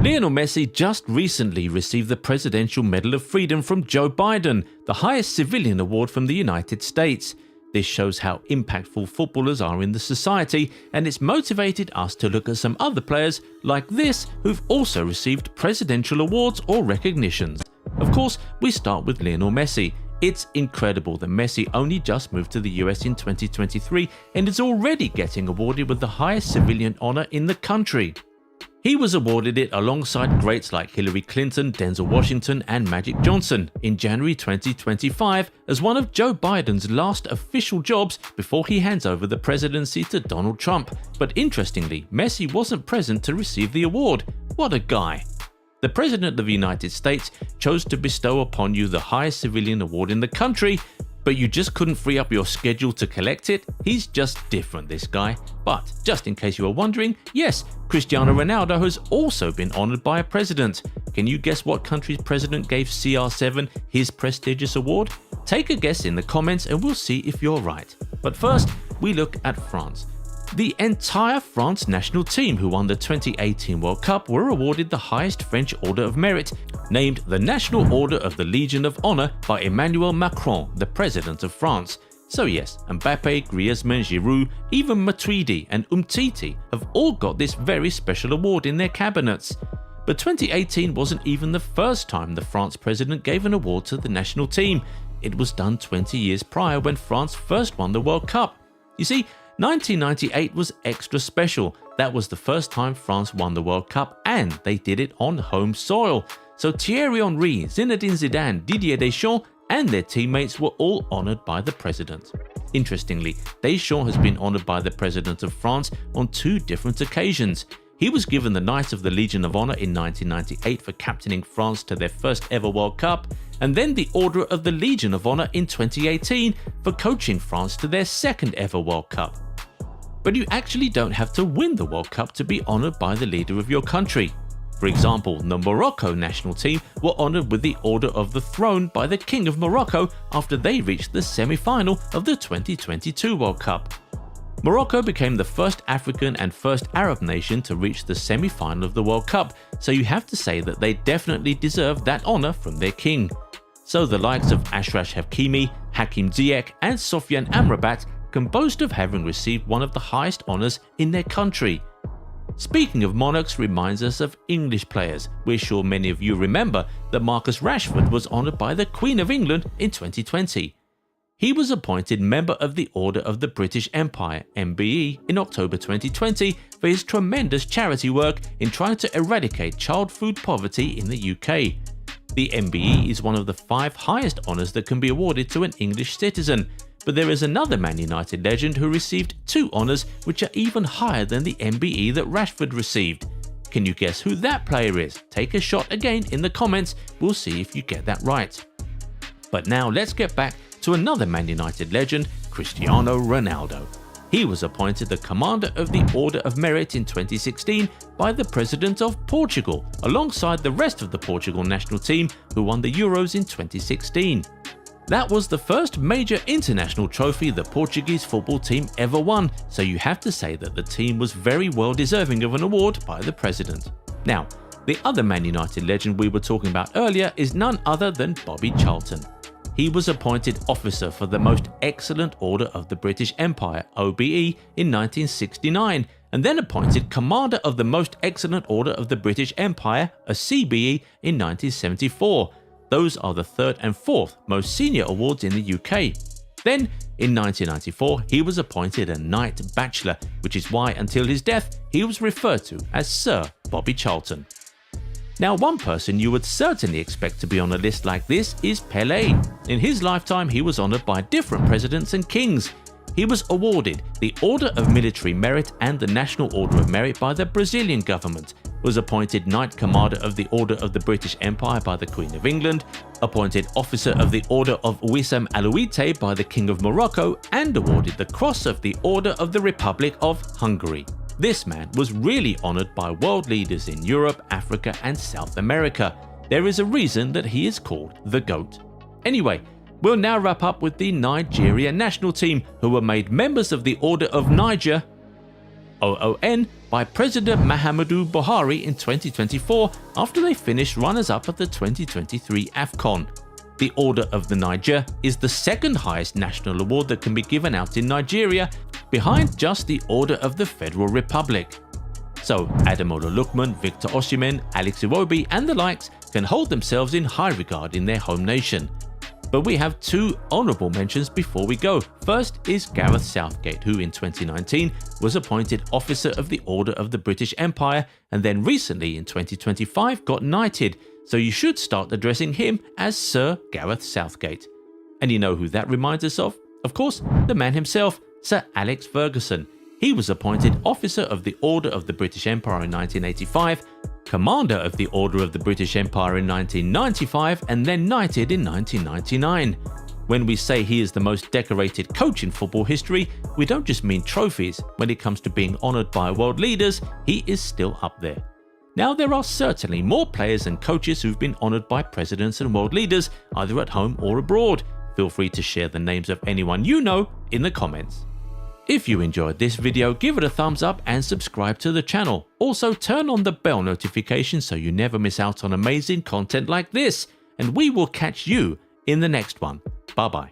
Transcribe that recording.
Lionel Messi just recently received the Presidential Medal of Freedom from Joe Biden, the highest civilian award from the United States. This shows how impactful footballers are in the society, and it's motivated us to look at some other players like this who've also received presidential awards or recognitions. Of course, we start with Lionel Messi. It's incredible that Messi only just moved to the US in 2023 and is already getting awarded with the highest civilian honor in the country. He was awarded it alongside greats like Hillary Clinton, Denzel Washington and Magic Johnson in January 2025 as one of Joe Biden's last official jobs before he hands over the presidency to Donald Trump. But interestingly, Messi wasn't present to receive the award. What a guy! The President of the United States chose to bestow upon you the highest civilian award in the country, but you just couldn't free up your schedule to collect it? He's just different, this guy. But just in case you were wondering, yes, Cristiano Ronaldo has also been honored by a president. Can you guess what country's president gave CR7 his prestigious award? Take a guess in the comments and we'll see if you're right. But first, we look at France. The entire France national team who won the 2018 World Cup were awarded the highest French Order of Merit, named the National Order of the Legion of Honor by Emmanuel Macron, the President of France. So yes, Mbappe, Griezmann, Giroud, even Matuidi and Umtiti have all got this very special award in their cabinets. But 2018 wasn't even the first time the France president gave an award to the national team. It was done 20 years prior when France first won the World Cup. You see, 1998 was extra special. That was the first time France won the World Cup and they did it on home soil. So Thierry Henry, Zinedine Zidane, Didier Deschamps and their teammates were all honored by the president. Interestingly, Deschamps has been honored by the president of France on two different occasions. He was given the Knight of the Legion of Honor in 1998 for captaining France to their first ever World Cup, and then the Order of the Legion of Honor in 2018 for coaching France to their second ever World Cup. But you actually don't have to win the World Cup to be honored by the leader of your country. For example, the Morocco national team were honored with the Order of the Throne by the King of Morocco after they reached the semi-final of the 2022 World Cup. Morocco became the first African and first Arab nation to reach the semi-final of the World Cup, so you have to say that they definitely deserve that honor from their king. So the likes of Achraf Hakimi, Hakim Ziyech and Sofiane Amrabat can boast of having received one of the highest honors in their country. Speaking of monarchs reminds us of English players. We're sure many of you remember that Marcus Rashford was honored by the Queen of England in 2020. He was appointed Member of the Order of the British Empire (MBE) in October 2020 for his tremendous charity work in trying to eradicate child food poverty in the UK. The MBE is one of the 5 highest honours that can be awarded to an English citizen, but there is another Man United legend who received 2 honours which are even higher than the MBE that Rashford received. Can you guess who that player is? Take a shot again in the comments, we'll see if you get that right. But now let's get back to another Man United legend, Cristiano Ronaldo. He was appointed the Commander of the Order of Merit in 2016 by the President of Portugal, alongside the rest of the Portugal national team who won the Euros in 2016. That was the first major international trophy the Portuguese football team ever won, so you have to say that the team was very well deserving of an award by the President. Now, the other Man United legend we were talking about earlier is none other than Bobby Charlton. He was appointed Officer for the Most Excellent Order of the British Empire (OBE) in 1969 and then appointed Commander of the Most Excellent Order of the British Empire (a CBE) in 1974. Those are the 3rd and 4th most senior awards in the UK. Then, in 1994, he was appointed a Knight Bachelor, which is why until his death he was referred to as Sir Bobby Charlton. Now, one person you would certainly expect to be on a list like this is Pelé. In his lifetime, he was honored by different presidents and kings. He was awarded the Order of Military Merit and the National Order of Merit by the Brazilian government, was appointed Knight Commander of the Order of the British Empire by the Queen of England, appointed Officer of the Order of Wissam Alouite by the King of Morocco, and awarded the Cross of the Order of the Republic of Hungary. This man was really honored by world leaders in Europe, Africa and South America. There is a reason that he is called the GOAT. Anyway, we'll now wrap up with the Nigeria national team, who were made members of the Order of Niger OON by President Muhammadu Buhari in 2024 after they finished runners-up at the 2023 AFCON. The Order of the Niger is the second highest national award that can be given out in Nigeria, behind just the Order of the Federal Republic. So Ademola Lookman, Victor Osimhen, Alex Iwobi and the likes can hold themselves in high regard in their home nation. But we have two honourable mentions before we go. First is Gareth Southgate, who in 2019 was appointed Officer of the Order of the British Empire and then recently in 2025 got knighted, so you should start addressing him as Sir Gareth Southgate. And you know who that reminds us of? Of course, the man himself, Sir Alex Ferguson. He was appointed Officer of the Order of the British Empire in 1985, Commander of the Order of the British Empire in 1995 and then knighted in 1999. When we say he is the most decorated coach in football history, we don't just mean trophies. When it comes to being honoured by world leaders, he is still up there. Now, there are certainly more players and coaches who've been honoured by presidents and world leaders, either at home or abroad. Feel free to share the names of anyone you know in the comments. If you enjoyed this video, give it a thumbs up and subscribe to the channel. Also, turn on the bell notification so you never miss out on amazing content like this. And we will catch you in the next one. Bye bye.